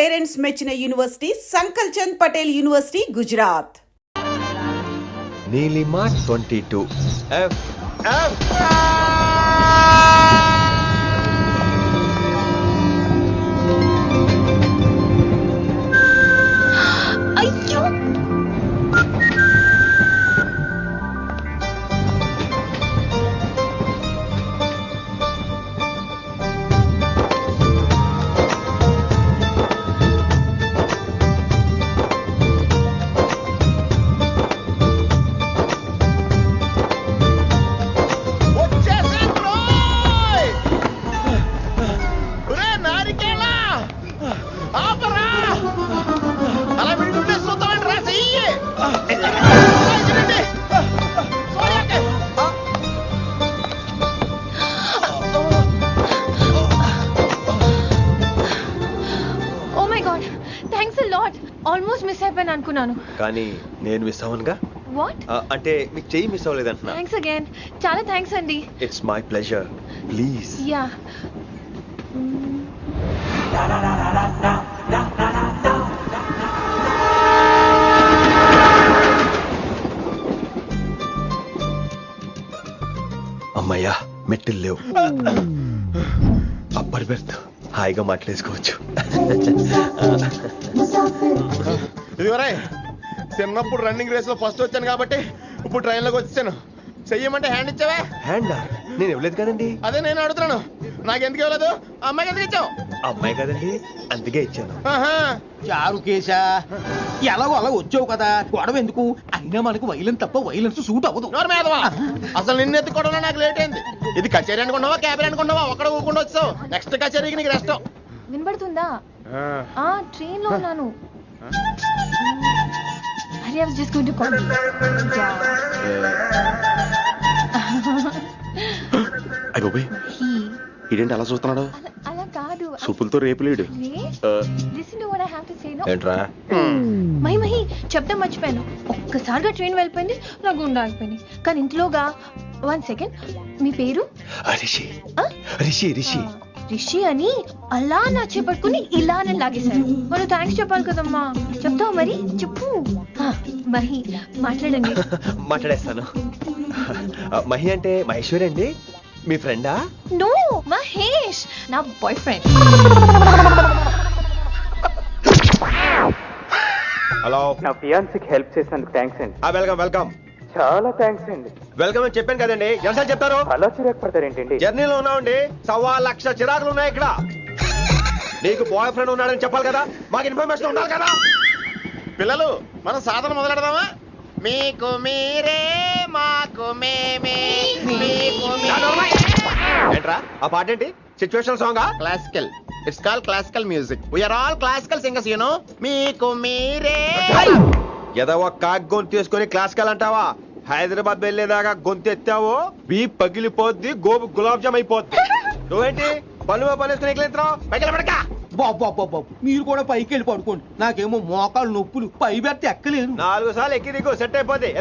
Parents మెచ్చిన university Sankal Chand Patel university Gujarat. Neelima 22 F. అయ్యో almost miss అయిపోయాను అనుకున్నాను కానీ నేను మిస్ అవ్వనుగా. వాట్ అంటే మీకు చెయ్యి మిస్ అవ్వలేదంటున్నా. థ్యాంక్స్ అగైన్, చాలా థ్యాంక్స్ అండి. It's my pleasure, please. Yeah అమ్మయ్యా మెట్టులు లేవు. అప్పర్ బెర్త్ హాయిగా మాట్లాడేసుకోవచ్చు. ఇదివరే చిన్నప్పుడు రన్నింగ్ రేస్ లో ఫస్ట్ వచ్చాను కాబట్టి ఇప్పుడు ట్రైన్ లోకి వచ్చాను. చెయ్యమంటే హ్యాండ్ ఇచ్చావా? హ్యాండా? నేను ఇవ్వలేదు కదండి. అదే నేను అడుగుతున్నాను, నాకెందుకు ఇవ్వలేదు? అమ్మాయికి ఎందుకు ఇచ్చావు? అమ్మాయి కదండి, అందుకే ఇచ్చాను. చారు కేశా, ఎలాగో అలా వచ్చావు కదా, గొడవ ఎందుకు? అయినా మనకు వైలెన్స్ తప్ప వైలెన్స్ సూట్ అవ్వదు. అసలు నిన్ను ఎత్తుకోవడంలో నాకు లేట్ అయింది. ఇది కచేరీ అనుకున్నావా, క్యాబిన్ అనుకున్నావా? ఒక్కడ ఊకుండా వచ్చావు. నెక్స్ట్ కచేరీకి నీకు రెస్ట్. వినబడుతుందా? ట్రైన్ లో ఉన్నాను. I was just going to call you. ఇదేంటి అలా చూస్తున్నాడు? అలా కాదు. సూపులతో రేపులేడు. Listen to what I have to say, no? ఏంట్రా? మహి చెప్తా మర్చిపోయాను. ఒక్కసారిగా ట్రైన్ వెళ్ళిపోయింది, నా గుండె ఆగిపోయింది. కానీ ఇంట్లోగా 1 సెకండ్, మీ పేరు? రిషి. రిషి రిషి రిషి అని అలా నా చేపట్టుకుని ఇలా నన్ను లాగేశారు. మనం థ్యాంక్స్ చెప్పాలి కదమ్మా. చెప్తావు మరి? చెప్పు. మహి మాట్లాడండి. మాట్లాడేస్తాను. మహి అంటే మహేశ్వరి అండి, మీ ఫ్రెండా? నో, మహేష్ నా బాయ్ ఫ్రెండ్. హలో, నా ఫియాన్సీకి హెల్ప్ చేసినందుకు థ్యాంక్స్ అండి. Welcome welcome. చాలా థ్యాంక్స్ అండి. వెల్కమ్ అని చెప్పాను కదండి, ఎన్నిసార్లు చెప్తారు? అలా చిరాకు పడతారేంటండి? జర్నీలో ఉన్నామండి, 1,00,000 చిరాకులు ఉన్నాయి ఇక్కడ. నీకు బాయ్ ఫ్రెండ్ ఉన్నాడని చెప్పాలి కదా, మాకు ఇన్ఫర్మేషన్ ఉండాలి కదా. పిల్లలు, మనం సాధన మొదలెడదామా? మీకు మీరే, మాకు మేమే, మీకు ఏంట్రా ఆ పాట ఏంటి? Situation song? Classical. It's call classical music. We are all classical singers, you know. మీకు మీరే. ఏదో ఒక కాక్ గొంతు తీసుకొని క్లాసికల్ అంటావా? హైదరాబాద్ వెళ్ళేదాకా గొంతు ఎత్తావో బీ పగిలిపోద్ది, గోబు గులాబ్ జామ్ అయిపోద్ది. నువ్వేంటి పళ్ళు పనేసుకుని ఎక్కలేస్తున్నావు? పైకి పడక. బాబు మీరు కూడా పైకి వెళ్ళి పడుకోండి, నాకేమో మోకాలు నొప్పులు, పై బెర్త్ ఎక్కలేను. 4 సార్లు ఎక్కి దిగు, సెట్ అయిపోద్ది.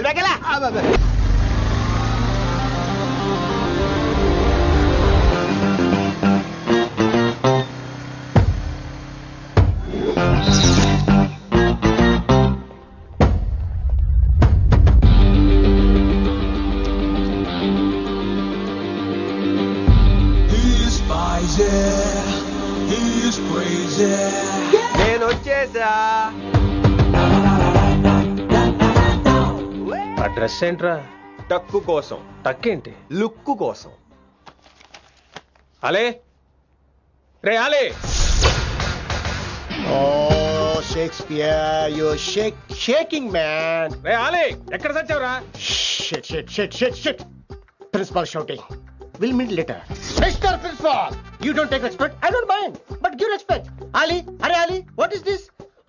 నేను వచ్చేసా. ఆ డ్రెస్ ఏంట్రా? టక్కు కోసం. టక్కేంటి? లుక్కు కోసం. అలే రే అలే. Oh, Shakespeare, you're shaking, man. రే అలే, ఎక్కడ సచ్చావురా? Shit. Principal shouting. We'll meet later. Mr. Principal, you don't take respect. I don't mind, but give respect. Ali, Ali, what is this?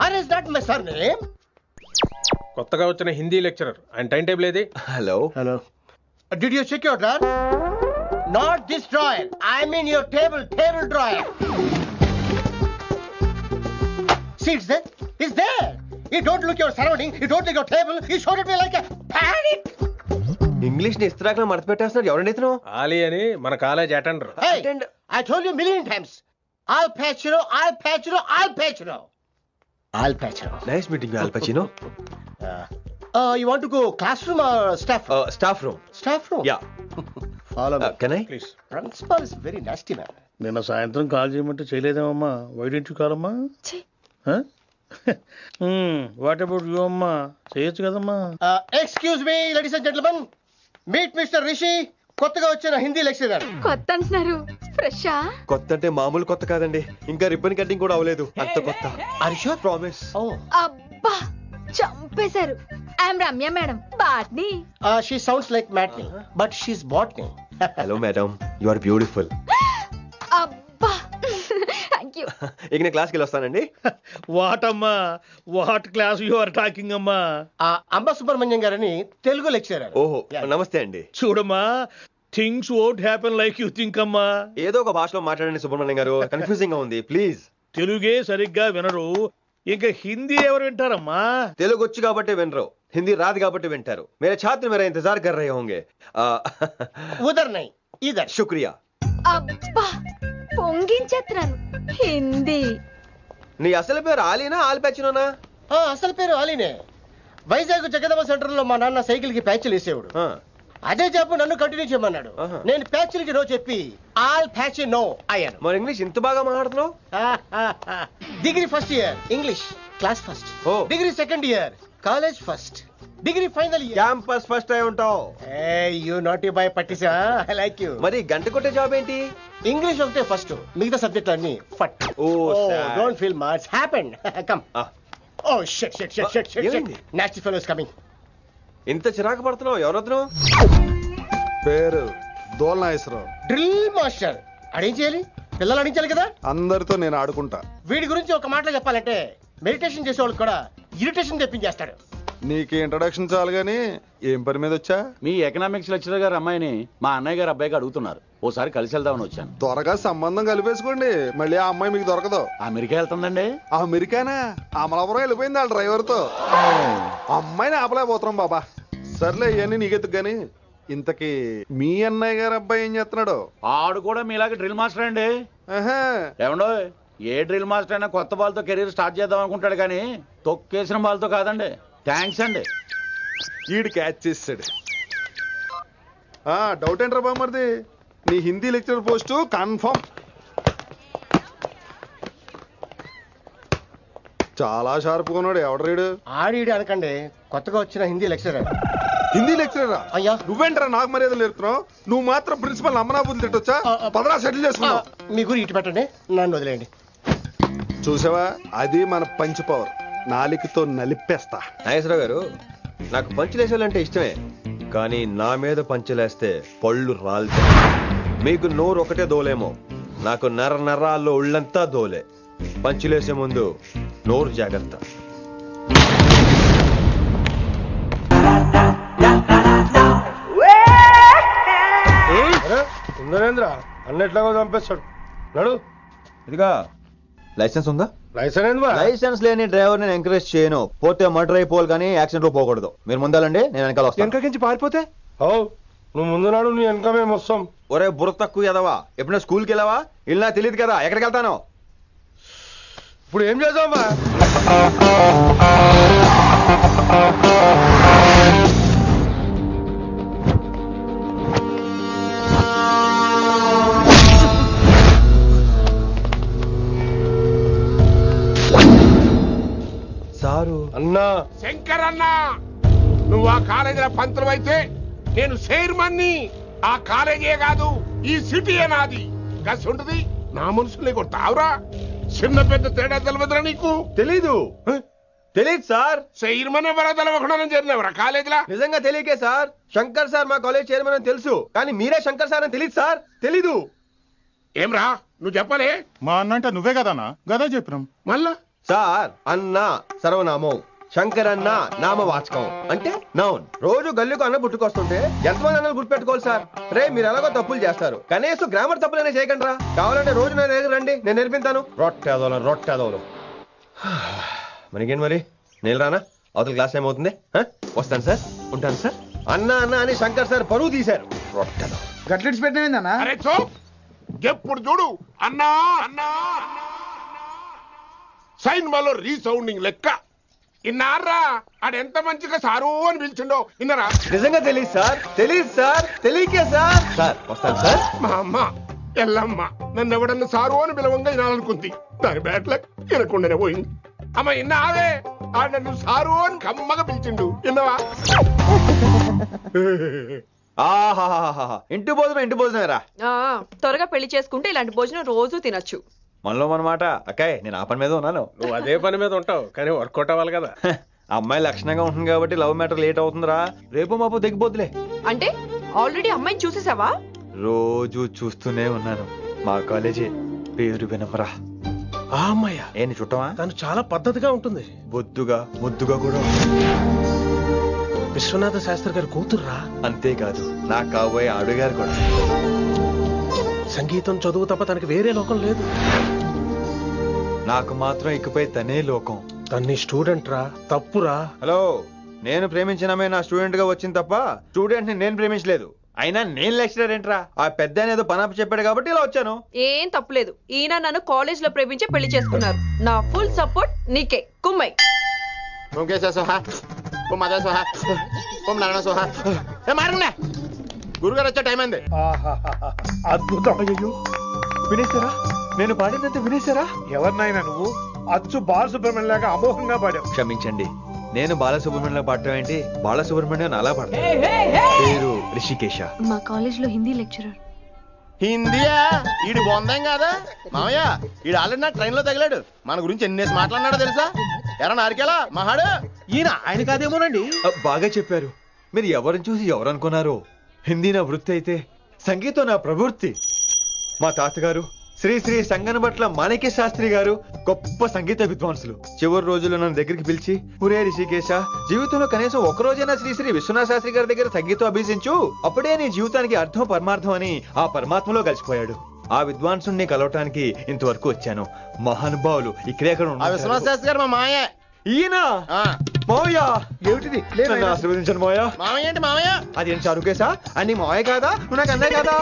Ali is not my surname. కొత్తగా వచ్చిన Hindi lecturer, ఆయన time table ఏది? Hello. Did you check your drawer? Not this drawer. I mean your table drawer. See, it's there. You don't look your surrounding. You don't look your table. You showed at me like a panic. English ని ఇస్త్రాకులో మడత పెట్టేస్తున్నాడు. ఎవరండి ఇతను? ఆలీ అని మన college attender. Hey, I told you a million times. I'll patch you. Al Pacino. Nice meeting Al Pacino. You want to go classroom or staff room? Staff room. Staff room? Yeah. Follow me. Can I? Please. Principal is very nasty man. నిన్న సాయంత్రం call చేయమంటే చేయలేదేమమ్మా? Why didn't you call అమ్మా? What about you అమ్మా? చేయొచ్చు కదమ్మా. Excuse me, ladies and gentlemen. Meet Mr. Rishi. కొత్తగా వచ్చిన హిందీ లెక్చరర్. కొత్త అంటున్నారు, ఫ్రెషా? కొత్త అంటే మామూలు కొత్త కాదండి, ఇంకా రిబ్బన్ కటింగ్ కూడా అవ్వలేదు, అంత కొత్త. Are you sure? Promise. Oh. అబ్బా చంపేశారు. I'm Ramya madam, botany. She sounds like Matney, but she's botany. Hello madam, you are beautiful. అబ్బా థ్యాంక్ యూ. ఇక నేను క్లాస్కి వెళ్ళి వస్తానండి. వాట్ అమ్మా? What class you are talking అమ్మా? అంబ సుబ్రహ్మణ్యం గారని తెలుగు లెక్చరర్. ఓహో నమస్తే అండి. చూడమ్మా, things won't happen like you think అమ్మా. ఏదో ఒక భాషలో మాట్లాడండి సుబ్రహ్మణ్యం గారు, కన్ఫ్యూజింగ్ గా ఉంది ప్లీజ్. తెలుగే సరిగ్గా వినరు, ఇంకా హిందీ ఎవరు వింటారమ్మా? తెలుగు వచ్చు కాబట్టి వినరు, హిందీ రాదు కాబట్టి వింటారు. మేరే ఛాత్ర మేరా ఇంతజార్ కర్ రహే హోంగే. ఉదర్ నై ఇదర్. శుక్రియా. అబ్బా పొంగించేస్తున్నాను. హిందీ. నీ అసలు పేరు ఆలీనా ఆల్ పచినోనా? అసలు పేరు ఆలీనే. వైజాగ్ జగదమ్మ సెంటర్ లో మా నాన్న సైకిల్ కి ప్యాచ్లు వేసేవాడు. అదే జాబ్ నన్ను కంటిన్యూ చేయమన్నాడు. నేను ప్యాచ్లకి నో చెప్పి ఆల్ ప్యాచ్ నో అయ్యాను. మరి ఇంగ్లీష్ ఇంత బాగా మాట్లాడుతున్నావు? Degree first year English class first. Oh. Degree second year college first. Degree final year campus first అయి ఉంటావు. యూ నాట్ బై పట్టిసా. I like you. మరి గంట కొట్టే జాబ్ ఏంటి? ఇంగ్లీష్ ఒకటే ఫస్ట్, మిగతా సబ్జెక్ట్ అన్ని ఫట్. Oh, sad. Don't feel much happened. Come. Oh shit shit shit shit shit. ఏమైంది? Nasty fellows coming. ఇంత చిరాకు పడుతున్నావు, ఎవరొద్దు? పేరు దోల్నాగేశ్వరరావు. Drill master. అడేం చేయాలి? పిల్లలు అడించాలి కదా. అందరితో నేను ఆడుకుంటా. వీడి గురించి ఒక మాటలో చెప్పాలంటే మెడిటేషన్ చేసే వాళ్ళకి కూడా ఇరిటేషన్ తెప్పించేస్తాడు. నీకు ఇంట్రడక్షన్ చాలు గానీ ఏం పని మీద వచ్చా? మీ ఎకనామిక్స్ లెక్చరర్ గారు అమ్మాయిని మా అన్నయ్య గారు అబ్బాయికి అడుగుతున్నారు, ఓసారి కలిసి వెళ్దామని వచ్చాను. త్వరగా సంబంధం కలిపేసుకోండి, మళ్ళీ ఆ అమ్మాయి మీకు దొరకదు. అమెరికా వెళ్తుందండి. అమెరికానా? అమలాపురం వెళ్ళిపోయింది వాళ్ళ డ్రైవర్ తో. అమ్మాయిని ఆపలేకపోతున్నాం బాబా. సర్లే ఇవన్నీ నీకెత్తుకు గాని, ఇంతకీ మీ అన్నయ్య గారు అబ్బాయి ఏం చేస్తున్నాడు? ఆడు కూడా మీలాగే డ్రిల్ మాస్టర్ అండి. ఆహా. ఏమండో, ఏ డ్రిల్ మాస్టర్ అయినా కొత్త బాల్తో కెరీర్ స్టార్ట్ చేద్దాం అనుకుంటాడు కానీ తొక్కేసిన బాల్తో కాదండి. థ్యాంక్స్ అండి. ఈడు క్యాచ్ చేసాడు. డౌట్ ఏంట్రా బామ్మర్ది, నీ హిందీ లెక్చరర్ పోస్టు కన్ఫర్మ్. చాలా షార్ప్గా ఉన్నాడు. ఎవడరీడు? ఆడిడు అనకండి, కొత్తగా వచ్చిన హిందీ లెక్చరర్. హిందీ లెక్చరరా? అయ్యా. నువ్వేంట్రా నాకు మర్యాదలు నేర్పుతున్నావు? నువ్వు మాత్రం ప్రిన్సిపల్ అమ్మనాబుద్ధి తిట్టొచ్చా? పదరా సెటిల్ చేసుకున్నావు. మీ గురి ఇటు పెట్టండి, నన్ను వదిలేయండి. చూసావా, అది మన పంచ్ పవర్. నాలికతో నలిపేస్తా. నాగేశ్వరరావు గారు, నాకు పంచులేసేవాళ్ళంటే ఇష్టమే, కానీ నా మీద పంచులేస్తే పళ్ళు రాలుతాయి. మీకు నోరు ఒకటే దోలేమో, నాకు నర నరాల్లో ఒళ్ళంతా దోలే. పంచులేసే ముందు నోరు జాగ్రత్త. ఉందనేంద్ర అన్నట్లాగా చంపేస్తాడు. నడు. ఇదిగా లైసెన్స్ ఉందా? లైసెన్స్ లైసెన్స్ లేని డ్రైవర్ నేను ఎంకరేజ్ చేయను. పోతే మర్డర్ అయిపోవాలి కానీ యాక్సిడెంట్ లో పోకూడదు. మీరు ముందాలండి, నేను వెనకాల వస్తాను. వెనకకించి పారిపోతే నువ్వు ముందు నాడు నీ వెనక మేము వస్తాం. ఒరే బుర్ర తక్కువ ఎదవా, ఎప్పుడైనా స్కూల్కి వెళ్ళావా? ఇలా తెలియదు కదా ఎక్కడికి వెళ్తాను. ఇప్పుడు ఏం చేద్దామా? సారు అన్నా, శంకర్ అన్నా, నువ్వు ఆ కాలేజీలో పంతులు అయితే నేను చైర్మన్ని. ఆ కాలేజీ కాదు, ఈ సిటీ నాది. గస్ ఉంటుంది నా మనుషుల్ని కొడతావురా? చిన్న పెద్ద తేడా తెలియదురా నీకు? తెలీదు. తెలీదు సార్. చైర్మన్ ఎవరో తెలవకుండా చేరినవరా కాలేజీలో? నిజంగా తెలియకే సార్. శంకర్ సార్ మా కాలేజ్ చైర్మన్ అని తెలుసు, కానీ మీరే శంకర్ సార్ అని తెలియదు సార్. తెలీదు. ఏమ్రా నువ్వు చెప్పలే? మా అన్న అంటే నువ్వే కదన్నా? గదా చెప్పినాం. మళ్ళా సార్ అన్న సర్వనామం, శంకర్ అన్న నామవాచకం అంటే నౌన్. రోజు గల్లుకు అన్న పుట్టుకొస్తుంటే ఎంతమంది అన్నలు గుర్తుపెట్టుకోవాలి సార్? రే మీరు ఎలాగో తప్పులు చేస్తారు, కనీసం గ్రామర్ తప్పులనే చేయకండి రా. కావాలంటే రోజు నా దగ్గర రండి, నేను నేర్పిస్తాను. రొట్టెదోలు మనకేంటి మరి? నేను రానా? అవతల క్లాస్ టైం అవుతుంది. వస్తాను సార్, ఉంటాను సార్. అన్న అన్న అని శంకర్ సార్ పరువు తీశారు. రొట్టెదో గట్లెట్స్ పెట్టినా. అరే చో, ఎప్పుడు చూడు అన్నా అన్నా. సైన్మాలో రీసౌండింగ్ లెక్క. ఇన్నారా ఆడెంత మంచిగా సారు అని పిలిచిండో ఇన్నరా? నిజంగా తెలియదు సార్, తెలియదు సార్, తెలియకే సార్. సార్ వస్తాను సార్. మా అమ్మ ఎల్లమ్మ నన్ను ఎవడన్నా సారు అని పిలవంగా వినాలనుకుంది. దాని బ్యాట్ల వినకుండానే పోయింది. అమ్మ ఇన్నావే ఆడ నన్ను సారు అని కమ్మగా పిలిచిండు విన్నవా? ఆహాహాహా, ఇంటి భోజనం రా. త్వరగా పెళ్లి చేసుకుంటే ఇలాంటి భోజనం రోజు తినొచ్చు. మనలో మనమాట. అక్కాయ్ నేను ఆ పని మీద ఉన్నాను. నువ్వు అదే పని మీద ఉంటావు కానీ వర్కౌట్ అవ్వాలి కదా. అమ్మాయి లక్షణంగా ఉంటుంది కాబట్టి లవ్ మ్యాటర్ లేట్ అవుతుందిరా. రేపు మాపు దిగిపోతులే. అంటే ఆల్రెడీ అమ్మాయిని చూసేసావా? రోజు చూస్తూనే ఉన్నాను. మా కాలేజీ పేరు వినమరా. ఆ అమ్మాయ ఏంటి చుట్టమా? తను చాలా పద్ధతిగా ఉంటుంది. బొద్దుగా ముద్దుగా కూడా. విశ్వనాథ శాస్త్రి గారి కూతుర్రా. అంతేకాదు నా కాబోయే ఆడుగారు కూడా. సంగీతం చదువు తప్ప తనకి వేరే లోకం లేదు. నాకు మాత్రం ఇకపై తనే లోకం. తన్ని స్టూడెంట్ రా, తప్పురా. హలో, నేను ప్రేమించినమే నా స్టూడెంట్ గా వచ్చింది తప్ప స్టూడెంట్ ని నేను ప్రేమించలేదు. అయినా నేను లెక్చరర్ ఏంట్రా? ఆ పెద్ద ఏదో పనాప చెప్పాడు కాబట్టి ఇలా వచ్చాను. ఏం తప్పులేదు. ఈయన నన్ను కాలేజ్ లో ప్రేమించి పెళ్లి చేసుకున్నారు. నా ఫుల్ సపోర్ట్ నీకే. కుమ్మై. గురుగారు వచ్చే టైం అయింది. అద్భుతం. అయ్యో వినేశారా? నేను పాడినంత వినేశారా? ఎవరినైనా నువ్వు అచ్చు బాలసుబ్రహ్మణ్యం లాగా అమోఘంగా పాడావు. క్షమించండి, నేను బాలసుబ్రహ్మణ్యంలో పాడటం ఏంటి? బాలసుబ్రహ్మణ్యం అలా పాడతాను. పేరు రిషికేశ. మా కాలేజ్ లో హిందీ లెక్చరర్. హిందీయా? ఈడు బొందేం కాదా మామయ్య? ఈడు ఆల్రెడీ నా ట్రైన్ లో తగిలాడు. మన గురించి ఎన్నేసి మాట్లాడినాడో తెలుసా? ఎరా నారికేలా మహాడు. ఈయన ఆయన కాదేమోనండి. బాగా చెప్పారు. మీరు ఎవరిని చూసి ఎవరు అనుకున్నారు? హిందీ నా వృత్తి అయితే సంగీతం నా ప్రవృత్తి. మా తాతగారు శ్రీ శ్రీ సంగనబట్ల మాణిక్య శాస్త్రి గారు గొప్ప సంగీత విద్వాంసులు. చివరి రోజుల్లో నన్ను దగ్గరికి పిలిచి, ఒరే రిషికేశ, జీవితంలో కనీసం ఒక రోజైనా శ్రీ శ్రీ విశ్వనాథ శాస్త్రి గారి దగ్గర సంగీతం అభ్యసించు, అప్పుడే నీ జీవితానికి అర్థం పరమార్థం అని ఆ పరమాత్మలో కలిసిపోయాడు. ఆ విద్వాంసుని కలవటానికి ఇంతవరకు వచ్చాను. మహానుభావులు ఇక్కడే విశ్వనాథ శాస్త్రి గారు మా మాయ. ఈయన మావయ్య. ఏమిటిది? నన్ను ఆశీర్వదించండి మావయ్య. మామయ్య ఏంటి మామయ్య? అదేం చారుకేశా? అని మావయ్య కాదా? నువ్వు నాకు అన్నయ్య కాదా?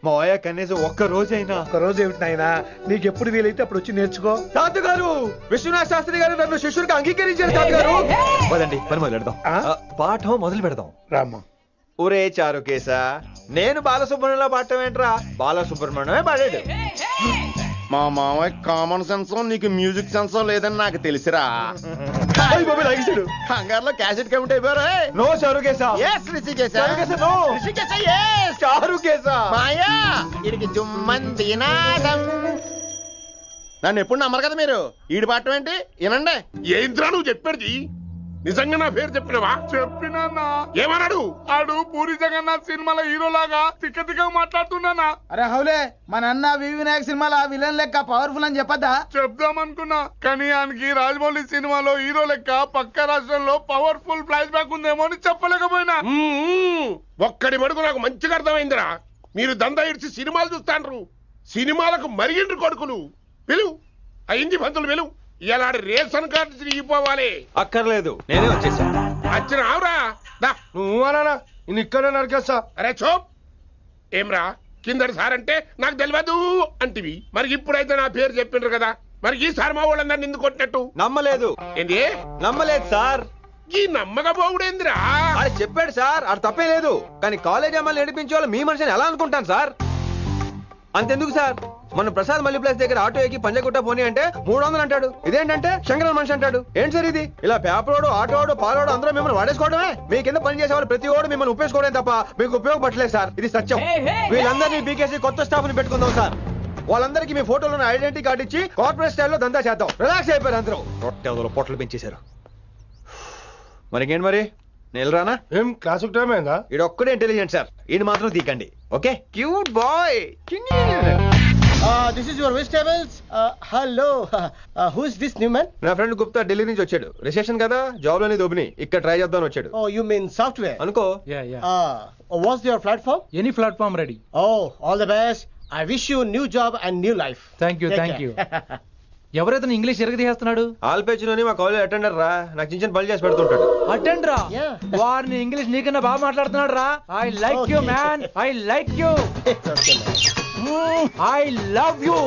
మావయ్య కనీసం ఒక్క రోజైనా. ఒక రోజు ఏమిటి నాయనా, నీకు ఎప్పుడు వీలైతే అప్పుడు వచ్చి నేర్చుకో. తాతగారు విశ్వనాథ శాస్త్రి గారు నన్ను శిష్యుడికి అంగీకరించారు. తాతగారు పదండి పని మొదలు పెడదాం. పాఠం మొదలు పెడదాం. రామ్మా. ఒరే చారుకేశా, నేను బాలసుబ్రహ్మణ్యంలో పాడటం ఏంట్రా? బాలసుబ్రహ్మణ్యమే పాడాడు. మా మామయ్య కామన్ సెన్స్ నీకు మ్యూజిక్ సెన్స్ లేదని నాకు తెలిసిరా. హంగార్లో క్యాసెట్ కమిట్ అయిపోయారా? No Charukesha. Yes Rishikesha. No Rishikesha. Yes Charukesha. మాయా వీడికి జుమ్మంది నాదం. నన్ను ఎప్పుడు నమ్మరు కదా మీరు. ఈడి పాఠం ఏంటి వినండి. ఏంద్రా నువ్వు చెప్పేది? నిజంగా నా పేరు చెప్పినవా? చెప్పినా. ఏమన్నాడు? ఆడు పూరి జగన్నాథ్ సినిమాలో హీరో లాగా తిక్క తిక్క మాట్లాడుతున్నానా? అరే హౌలే, మా నాన్న వినాయక్ సినిమాలో విలన్ లెక్క పవర్ఫుల్ అని చెప్పద్దా? చెప్దామనుకున్నా కానీ ఆయనకి రాజమౌళి సినిమాలో హీరో లెక్క పక్క రాష్ట్రంలో పవర్ఫుల్ ఫ్లాష్ బ్యాక్ ఉందేమో అని చెప్పలేకపోయినా. ఒక్కడి మడుగు నాకు మంచిగా అర్థమైందిరా. మీరు దందా ఇడిచి సినిమాలు చూస్తాండ్రు. సినిమాలకు మరిగిండ్రు కొడుకులు. పిలువు అయింది పంతులు పిలువు. ఇలా రేషన్ కార్డు తిరిగిపోవాలి. అక్కర్లేదు, నేనే వచ్చేసా. వచ్చిన ఆవురా. నువ్వు అనా నేను ఇక్కడే నరికేస్తా. అరే చోప్. ఏమ్రా కిందటి సార్ అంటే నాకు తెలియదు అంటివి. మరి ఇప్పుడైతే నా పేరు చెప్పిండ్రు కదా, మరి ఈసారి మా వాళ్ళందరినీ ఎందుకు కొట్టినట్టు? నమ్మలేదు. ఏంది? నమ్మలేదు సార్. ఈ నమ్మకపోవుడేందిరా? ఆడు చెప్పాడు సార్, ఆడు తప్పే లేదు. కానీ కాలేజ్ అమ్మాయిలు నడిపించే వాళ్ళు మీ మనిషిని ఎలా అనుకుంటాను సార్? అంతెందుకు సార్, మన ప్రసాద్ మల్లి ప్లేస్ దగ్గర ఆటో ఎక్కి పంజగుట్ట పోనీ అంటే 300 అంటాడు. ఇదేంటంటే శంకరన్ మనిషి అంటాడు. ఏంటి సార్ ఇది? ఇలా పేపరోడు, ఆటోడు, పాలోడు అందరూ మిమ్మల్ని వాడేసుకోవడమే. మీ కింద పని చేసే వాళ్ళు ప్రతి ఓడు మిమ్మల్ని ఉపయోగించుకోవడం తప్ప మీకు ఉపయోగపడలేదు సార్. ఇది సత్యం. వీళ్ళందరినీ బీకేసి కొత్త స్టాఫ్ ని పెట్టుకుందాం సార్. వాళ్ళందరికీ మీ ఫోటోలను ఐడెంటిటీ కార్డు ఇచ్చి కార్పొరేట్ స్టైల్లో దందా చేద్దాం. రిలాక్స్ అయిపోయారు అందరూ. పొట్టలు పెంచేశారు. మరికేంటి మరి నేను రానా? ఏం క్లాసుకు టైం అయిందా? ఇది ఒక్కడే ఇంటెలిజెంట్ సార్, ఇది మాత్రం తీకండి. Okay cute boy. This is your vegetables. Hello, who is this new man? నా ఫ్రెండ్ గుప్తా ఢిల్లీ నుంచి వచ్చాడు. రిసెప్షన్ కదా, జాబ్ లోని దొబ్బిని ఇక్కడ ట్రై చేద్దామని వచ్చాడు. ఓ యు మీన్ సాఫ్ట్వేర్ అనుకో. What's your platform? Any platform ready. Oh all the best. I wish you new job and new life. Thank you. ఎవరైతే ఇంగ్లీష్ ఎరగదీస్తున్నాడు? ఆల్పేచిలోని మా కాలేజ్ అటెండర్ రా, నాకు చిన్న చిన్న పనులు చేసి పెడుతుంటాడు. అటెండ్ రా. వారిని ఇంగ్లీష్ నీకన్నా బాగా మాట్లాడుతున్నాడు రా. I like you man. I like you. I love you.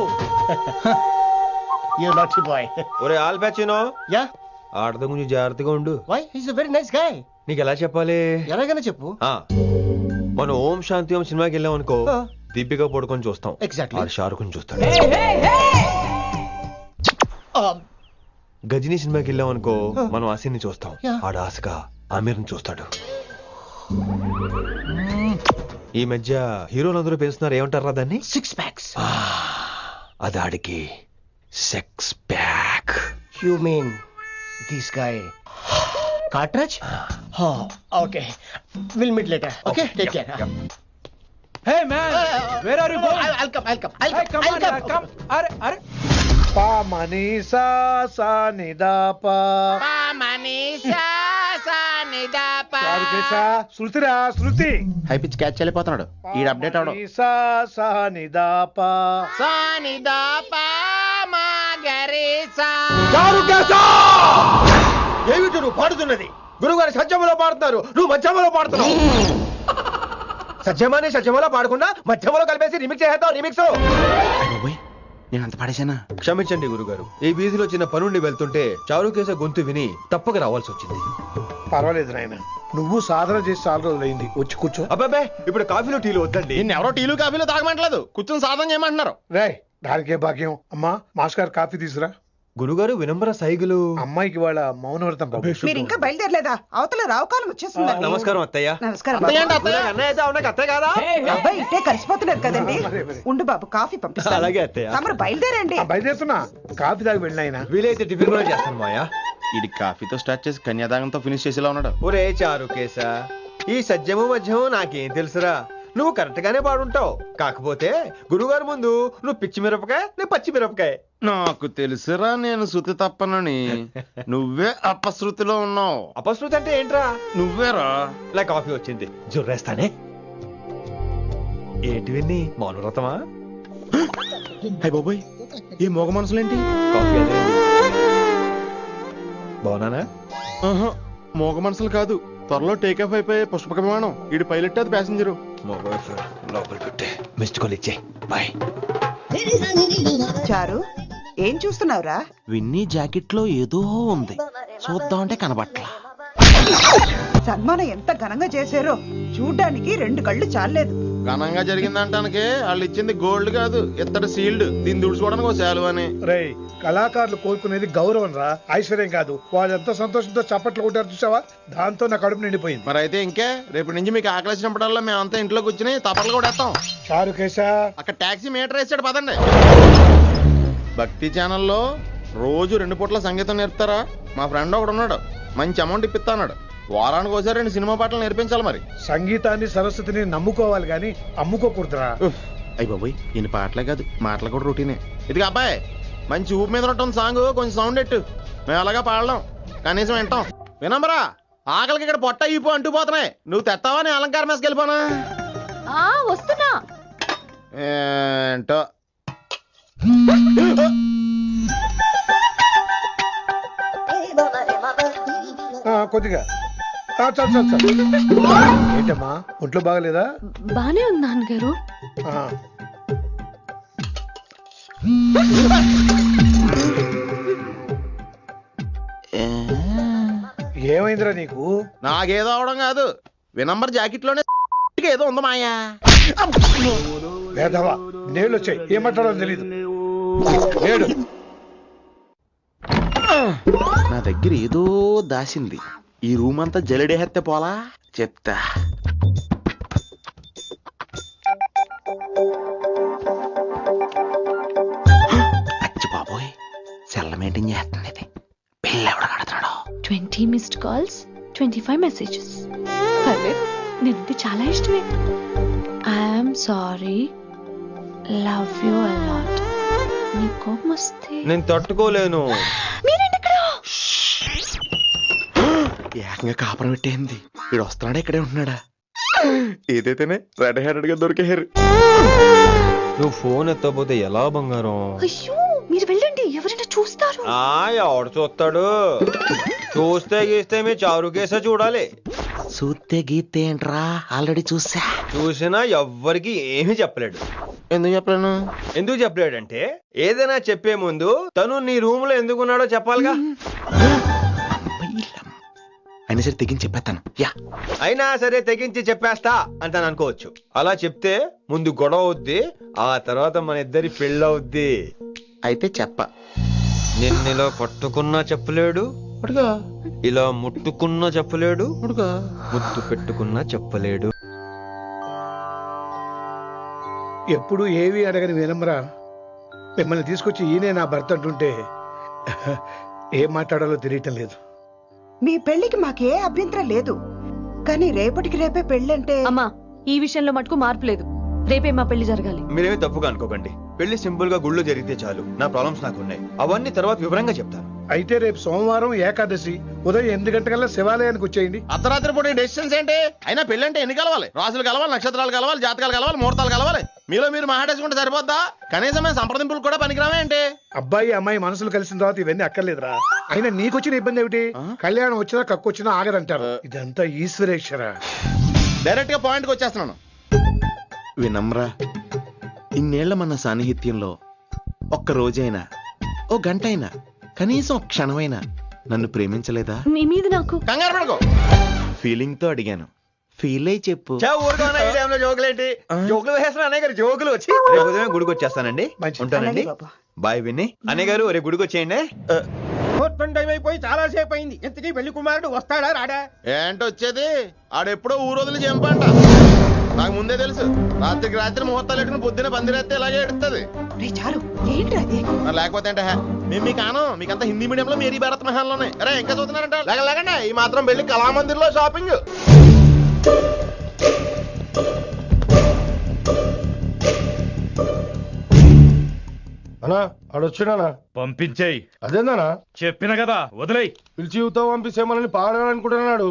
You naughty boy. ఒరే ఆల్ ప్యాచినో Yeah? ఆడతో కొంచెం జాగ్రత్తగా ఉండు. Why? He's a very nice guy. నీకు ఎలా చెప్పాలి? ఎలాగైనా చెప్పు. మనం ఓం శాంతి ఓం సినిమాకి వెళ్ళాం అనుకో, దీపిక పడుకొని చూస్తాం. Exactly. ఆడు షారుఖ్ చూస్తాడు. గజనీ సినిమాకి వెళ్ళాం అనుకో, మనం ఆసిని చూస్తాం. ఆడు ఆశగా ఆమీర్ని చూస్తాడు. ఈ మధ్య హీరోలందరూ పెంచుతున్నారు, ఏమంటారా దాన్ని? 6 packs. అది ఆడికి sex pack. You mean this guy? Cartridge? Oh, okay. We'll meet later. Okay? Take care. Hey man, where are you going? I'll come. Hey, come on, come. Are. పా మనీసా సా నిదాపా శృతిరా శృతి హై పిచ్ క్యాచ్ వెళ్ళిపోతున్నాడు. ఈ update అవడం. సా సా నిదాపా ఏమిటి నువ్వు పాడుతున్నది? గురువుగారు సత్యములో పాడుతున్నారు, నువ్వు మధ్యమలో పాడుతున్నావు. సత్యమాని సత్యములో పాడకుండా మధ్యమలో కలిపేసి రిమిక్స్ చేస్తావు. రిమిక్స్ నేను అంత పాడేశానా? క్షమించండి గురుగారు, ఈ వీధిలో చిన్న పనుండి వెళ్తుంటే చారుకేశ గొంతు విని తప్పక రావాల్సి వచ్చింది. పర్వాలేదు నాయన, నువ్వు సాధన చేసి చాలా రోజులైంది, వచ్చి కూర్చో. అబ్బాబే, ఇప్పుడు కాఫీలో టీలు వద్దండి. ఎవరో టీలు కాఫీలు తాగమంటలేదు, కూర్చొని సాధన చేయమంటున్నారు. రాయ్, దానికే భాగ్యం. అమ్మా, మాస్టర్ గారు కాఫీ తీసురా. గురుగారు వినంబర సైగులు. అమ్మాయికి వాళ్ళ మౌనవ్రతం. మీరు ఇంకా బయలుదేరలేదా? అవతల రావుకాలం వచ్చేస్తుంది. నమస్కారం అత్తయ్య. నమస్కారం. అబ్బాయి ఇట్టే కలిసిపోతున్నారు కదండి. ఉండు బాబు, కాఫీ పంపిస్తాను. అలాగే అత్తయ్య. తమరు బయలుదేరండి. బయలుదేరుతున్నా, కాఫీ తాగి వెళ్ళినాయన. వీలైతే టిఫిన్ కూడా చేస్తాను మాయా. ఇది కాఫీతో స్టార్ట్ చేసి కన్యాదానంతో ఫినిష్ చేసేలా ఉన్నాడు. ఒరే చారుకేశ, ఈ సత్యము మధ్యము నాకేం తెలుసురా? నువ్వు కరెక్ట్ గానే పాడుంటావు. కాకపోతే గురుగారు ముందు నువ్వు పిచ్చి మిరపకాయ, నేను పచ్చి మిరపకాయ. నాకు తెలుసురా నేను శృతి తప్పనని. నువ్వే అపశృతిలో ఉన్నావు. అపశృతి అంటే ఏంట్రా? నువ్వేరా. ఇలా కాఫీ వచ్చింది, జుర్రేస్తానే. ఏంటి విన్ని, మౌనవ్రతమా? హై బాబోయ్, ఈ మోగ మనసులేంటి? కాఫీ అదే. బాగున్నానా? మోగ మనసులు కాదు, త్వరలో టేక్ ఆఫ్ అయిపోయే పుష్పక విమానం. ఈడు పైలట్, అది ప్యాసింజరు. లోపల పెట్టే మిస్డ్ కాల్ ఇచ్చే. బాయ్. చారు, ఏం చూస్తున్నావురా? విన్నీ జాకెట్ లో ఏదో ఉంది, చూద్దామంటే కనబట్లా. సన్మానం ఎంత ఘనంగా చేశారో చూడ్డానికి 2 కళ్ళు చాలేదు. ఘనంగా జరిగిందంటానికి వాళ్ళు ఇచ్చింది గోల్డ్ కాదు, ఇత్తడి సీల్డ్. దీన్ని దుడుచుకోవడానికి ఒక శాలువ అని. రేయ్, కళాకారులు కోరుకునేది గౌరవం రా, ఐశ్వర్యం కాదు. వాళ్ళు ఎంతో సంతోషంతో చప్పట్లు కొట్టారు చూసావా, దాంతో నా కడుపు నిండిపోయింది. మరి అయితే ఇంకే, రేపు నుంచి మీకు ఆకలి వచ్చినప్పుడల్లా మేమంతా ఇంట్లో కూర్చుని తప్పట్లు కూడా వేస్తాం. చారుకేశ, అక్కడ టాక్సీ మీటర్ వేసాడు, పదండి. భక్తి ఛానల్లో రోజు 2 పూట్ల సంగీతం నేర్పుతారా? మా ఫ్రెండ్ ఒకడు ఉన్నాడు, మంచి అమౌంట్ ఇప్పిస్తా అన్నాడు. వారానికి ఒకసారి 2 సినిమా పాటలు నేర్పించాలి. మరి సంగీతాన్ని సరస్వతిని నమ్ముకోవాలి గాని అమ్ముకోకూడదురా. అయ్యి బాబోయ్, ఇన్ని పాటలే కాదు, మాటలు కూడా రొటీనే. ఇదిగా అబ్బాయి, మంచి ఊపు మీద ఉంటుంది సాంగ్, కొంచెం సౌండ్ ఎట్టు. మేము అలాగా పాడలేం, కనీసం వింటాం. వినమ్మరా, ఆకలికి ఇక్కడ పొట్ట ఈపు అంటుపోతున్నాయి. నువ్వు తెస్తావా, నేను అలంకారం వేసుకెళ్ళిపోనా? వస్తున్నా. ఏంటో కొద్దిగా చాలు. ఏంటమ్మా, ఒంట్లో బాగలేదా? బానే ఉంది నాన్నగారు. ఏమైందిరా నీకు? నాకేదో అవడం కాదు, వినంబర్ జాకెట్ లోనే ఏదో ఉంది మాయా. లేదవా, నీళ్ళు వచ్చాయి, ఏమంటాడో తెలీదు. లేడు, నా దగ్గర ఏదో దాసింది. ఈ రూమ్ అంతా జలిడేహెత్తే పోలా, చెప్తా. అచ్చి బాబోయ్, సెల్ల మెయింటైన్ చేస్తుంది ఇది. పిల్ల ఎవడ కడతాడు? 20 missed calls, 25 messages. పర్లేదు, నేనంటే చాలా ఇష్టమే. I'm sorry, love you a lot. నీ కోపం వస్తే నేను తట్టుకోలేను. ఏకంగా కాపురం పెట్టేంది. వీడు వస్తున్నాడా, ఇక్కడే ఉంటున్నాడా? ఏదైతేనే రెడ్ హ్యాండెడ్ గా దొరికేహారు. నువ్వు ఫోన్ ఎత్తపోతే ఎలా బంగారం? అయ్యో, మీరు వెళ్ళండి, ఎవరైనా చూస్తారు. ఎవడు చూస్తాడు? చూస్తే గీస్తే మీ చారుకేస చూడాలి. చూస్తే గీతే ఏంట్రా ఆల్రెడీ చూసా. చూసినా ఎవ్వరికి ఏమీ చెప్పలేడు. ఎందుకు చెప్పలేను? ఎందుకు చెప్పలేడంటే ఏదైనా చెప్పే ముందు తను నీ రూమ్ లో ఎందుకున్నాడో చెప్పాలిగా. అయినా సరే తెగించి చెప్పేస్తాను. యా అయినా సరే తెగించి చెప్పేస్తా అంటాను అనుకోవచ్చు. అలా చెప్తే ముందు గొడవ అవుద్ది, ఆ తర్వాత మన ఇద్దరి పెళ్ళవుద్ది. అయితే చెప్ప. నిన్నిలా పట్టుకున్నా చెప్పలేడు, ఇలా ముట్టుకున్నా చెప్పలేడు, ముద్దు పెట్టుకున్నా చెప్పలేడు. ఎప్పుడు ఏవి అడగని వినమ్రా మిమ్మల్ని తీసుకొచ్చి ఈయనే నా భర్త అంటుంటే ఏం మాట్లాడాలో తెలియటం లేదు. మీ పెళ్లికి మాకే అభ్యంతరం లేదు, కానీ రేపటికి రేపే పెళ్ళంటే. అమ్మా ఈ విషయంలో మటుకు మార్పు లేదు. రేపే మా పెళ్లి జరగాలి. మీరేమీ తప్పుగా అనుకోకండి. పెళ్లి సింపుల్ గా గుళ్ళు జరిగితే చాలు. నా ప్రాబ్లమ్స్ నాకు ఉన్నాయి, అవన్నీ తర్వాత వివరంగా చెప్తాను. అయితే రేపు సోమవారం ఏకాదశి ఉదయం 8 గంటలకల్లా శివాలయానికి వచ్చేయండి. అర్ధరాత్రి పూట డెసిషన్స్ ఏంటి? అయినా పెళ్ళంటే ఎన్ని కలవాలి? రాసులు కలవాలి, నక్షత్రాలు కలవాలి, జాతకాలు కలవాలి, ముహూర్తాలు కలవాలి. మీలో మీరు మాట్లాడేసుకుంటే సరిపోద్దా? కనీసమైన సంప్రదింపులు కూడా పనికిరావే అంటే. అబ్బాయి అమ్మాయి మనసులు కలిసిన తర్వాత ఇవన్నీ అక్కర్లేదురా. అయినా నీకొచ్చిన ఇబ్బంది ఏమిటి? కళ్యాణం వచ్చినా కక్కొచ్చినా ఆగదంటారు. ఇదంతా ఈశ్వరేశ్వర. డైరెక్ట్ గా పాయింట్కి వచ్చేస్తున్నాను. వినమ్రా, ఇన్నేళ్ల మన సాన్నిహిత్యంలో ఒక్క రోజైనా, ఓ గంట అయినా, కనీసం ఒక క్షణమైనా నన్ను ప్రేమించలేదా? మీ మీద నాకు కంగారు పడుకో. ఫీలింగ్ తో అడిగాను, ఫీల్ అయి చెప్పు. జోకులేంటి? జోకులు వేసిన అన్నయ్య గారు జోకులు వచ్చి రేపు ఉదయం గుడికి వచ్చేస్తానండి. ఉంటానండి. బాయ్ విని. అన్నయ్య గారు రేపు గుడికి వచ్చేయండి. ముహూర్తం టైం అయిపోయి చాలా సేపు అయింది. ఇంతకీ పెళ్లి కుమారుడు వస్తాడా రాడా? ఏంటి వచ్చేది? ఆడెప్పుడో ఊరోజులు చెంపంట. నాకు ముందే తెలుసు. రాత్రికి రాత్రి ముహూర్తాలు ఎట్టుకుని పొద్దున పందిరేస్తే ఇలాగే ఎడుతుంది. లేకపోతే అంటే మేము మీకు ఆనం, మీకంతా హిందీ మీడియంలో మేరీ భారత్ మహాల్లోనే. అరే ఇంకా చూస్తున్నారంట. లేకండి ఈ మాత్రం వెళ్ళి కళామందిర్లో షాపింగ్. అన్నా ఆడొచ్చానా? పంపించేయి. అదేందనా? చెప్పిన కదా వదిలేయి. పిలిచి యువతో పంపిస్తేమని పాడాలనుకుంటున్నాడు.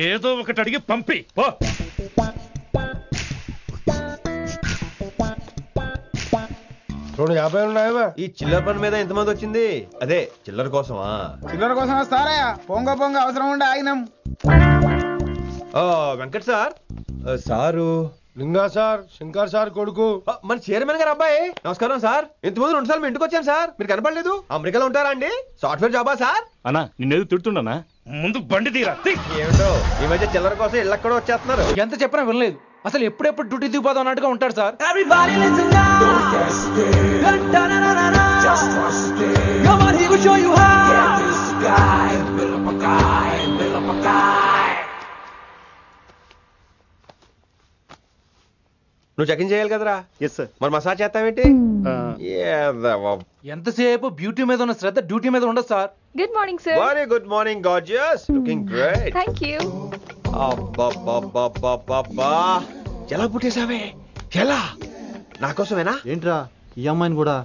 ఏదో ఒకటి అడిగి పంపి పో. రెండు 50 ఉన్నాయా? ఈ చిల్లర పని మీద ఎంతమంది వచ్చింది? అదే చిల్లర కోసమా? చిల్లర కోసం వస్తారా? పొంగ అవసరం ఉండే ఆగినాం. వెంకట్ సార్. సారు లింగా సార్, శంకర్ సార్ కొడుకు, మన చైర్మన్ గారు అబ్బాయి. నమస్కారం సార్. ఇంతకుముందు 2 సార్లు మీ ఇంటికి వచ్చాను సార్, మీరు కనపడలేదు. అమెరికాలో ఉంటారా అండి? సాఫ్ట్వేర్ జాబా సార్? అన్నా నిన్నేది తిడుతుండనా? ముందు బండి తీరా. ఏమిటో ఈ మధ్య చిల్లర కోసం ఇళ్ళక్కడ వచ్చేస్తున్నారు. ఎంత చెప్పినా వినలేదు. అసలు ఎప్పుడెప్పుడు డ్యూటీ దిగిపోదాం అన్నట్టుగా ఉంటాడు సార్. నువ్వు చెకింగ్ చేయాలి కదరా? Yes sir. మరి మసాజ్ చేస్తావేంటి? ఎంతసేపు బ్యూటీ మీద ఉన్న శ్రద్ధ డ్యూటీ మీద ఉండదు sir. Good morning sir. Very good morning gorgeous. Looking great. Thank you. అబ్బబ్బబ్బబ్బబ్బా, ఎలా పుట్టేసావే? ఎలా? నా కోసమేనా? ఏంట్రా ఈ అమ్మాయిని కూడా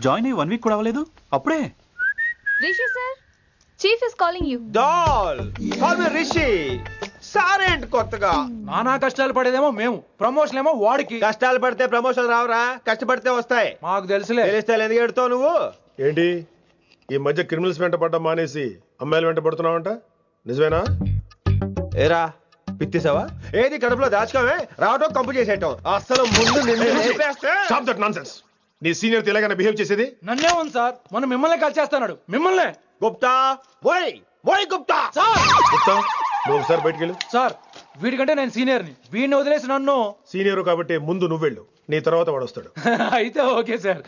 జాయిన్ అయ్యి 1 వీక్ కూడా అవ్వలేదు అప్పుడే. Rishi sir, chief is calling you. Doll call me Rishi. సారేంటి కొత్తగా? నానా కష్టాలు పడేదేమో మేము, ప్రమోషన్ ఏమో వాడికి. కష్టాలు పడితే ప్రమోషన్ రావురా, కష్టపడితే వస్తాయి. మాకు తెలుసులే. తెలిస్తే ఎందుకు ఎడుతావు నువ్వు? ఏంటి ఈ మధ్య క్రిమినల్స్ వెంట పడ్డం మానేసి అమ్మాయిలు వెంట పడుతున్నావంట? నిజమేనా? ఏరా పిత్తిసావా? ఏది కడుపులో దాచుకోవే, రావటం కంపు చేసేయటం. అసలు ముందు నిన్ను లేపేస్తే. Stop that nonsense. నీ సీనియర్ తెలంగాణ బిహేవ్ చేసేది. నన్నే ఉంది సార్, మొన్న మిమ్మల్ని కాల్ చేస్తున్నాడు. మిమ్మల్ని గుప్తా ఓయ్ ఓయ్ గుప్తా సార్. గుప్తా నువ్వు ఒకసారి బయటికి వెళ్ళు. సార్ వీడికంటే నేను సీనియర్ని, వీడిని వదిలేసి నన్ను. సీనియర్ కాబట్టి ముందు నువ్వు వెళ్ళు, నీ తర్వాత వాడు వస్తాడు. అయితే ఓకే సార్.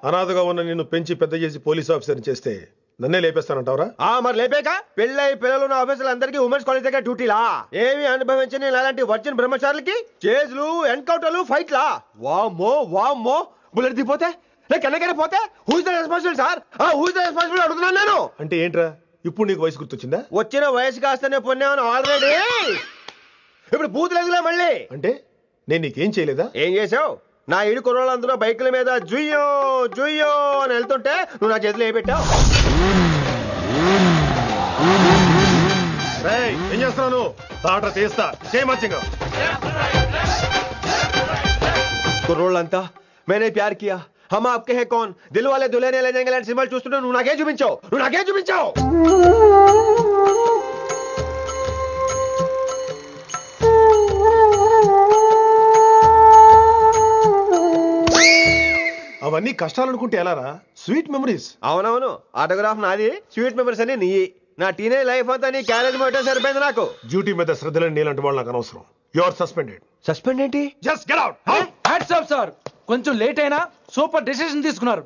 అనాథగా ఉన్న నిన్ను పెంచి పెద్ద చేసి పోలీస్ ఆఫీసర్ చేస్తే నన్నే లేపేస్తానంటావరా? మరి లేపేక పెళ్ళై పిల్లలు ఉన్న ఆఫీసులు అందరికీ ఉమెన్స్ కాలేజ్ దగ్గర డ్యూటీలా? ఏమి అనుభవించని అలాంటి వర్జిన్ బ్రహ్మచారులకి చేజ్లు, ఎన్కౌంటర్లు, ఫైట్లా? వామ్మో వామ్మో, బుల్లెట్ దిగిపోతే కన్నకైనా పోతే who is the responsible sir? Who is the responsible అడుగుతున్నాను నేను. అంటే ఏంట్రా ఇప్పుడు నీకు వయసు గుర్తొచ్చిందా? వచ్చిన వయసు కాస్తనే పొన్నాను ఆల్రెడీ. ఇప్పుడు బూతులేదులే మళ్ళీ. అంటే నేను నీకేం చేయలేదా? ఏం చేసావు? నా ఇడు కుర్రోళ్ళందరూ బైకుల మీద జుయ్యో జుయ్యో అని వెళ్తుంటే నువ్వు నా చేతిలో ఏ పెట్టావు? ఏం చేస్తున్నాను? తాట తీస్తా చేయమచ్చంగా. కుర్రోళ్ళంతా मैंने प्यार किया, हम आपके हैं कौन, दिल वाले दुल्हने ले जाएंगे లాంటి సినిమాలు చూస్తుంటే నువ్వు నాకే చూపించావు. అవన్నీ కష్టాలు అనుకుంటే ఎలారా? Sweet memories. అవునవును, ఆటోగ్రాఫ్ నాది, స్వీట్ మెమరీస్ అని నీ. నా టీనేజ్ లైఫ్ అంతా నీ క్యారేజ్ మొత్తం సరిపోయింది నాకు. డ్యూటీ మీద శ్రద్ధ లేని నీలాంటి వాళ్ళు నాకు అనవసరం. You are suspended. సస్పెండ్ ఏంటి? Just get out. Hats off sir, కొంచెం లేట్ అయినా సూపర్ డెసిషన్ తీసుకున్నారు.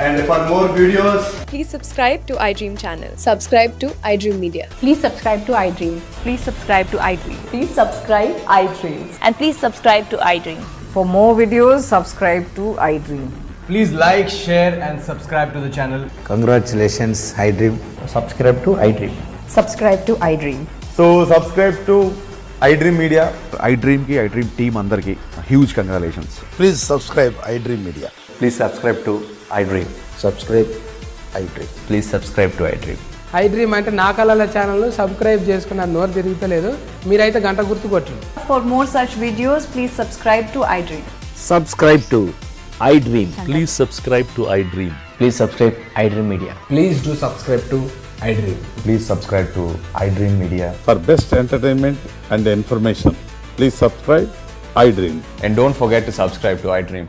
And for more videos, please subscribe to iDream channel. Subscribe to iDream Media. Please subscribe to iDream. Please subscribe to iDream. Please subscribe iDream. And please subscribe to iDream. For more videos, subscribe to iDream. please like, share and subscribe to the channel. Congratulations, iDream. Subscribe to iDream. Subscribe to iDream. So subscribe to iDream Media. iDream ki iDream team andarki huge congratulations. Please subscribe iDream Media. Please subscribe to iDream. Subscribe iDream. Please subscribe to iDream. iDream అంటే నా కళల channel subscribe చేసుకున్న నోరు తిరుగుతలేదు, మీరైతే గంట గుర్తు కొట్టండి. For more such videos, please subscribe to iDream. Subscribe to iDream. Please subscribe to iDream. Please subscribe iDream Media. Please do subscribe to iDream. Please subscribe to iDream Media. For best entertainment and information, please subscribe iDream. And don't forget to subscribe to iDream.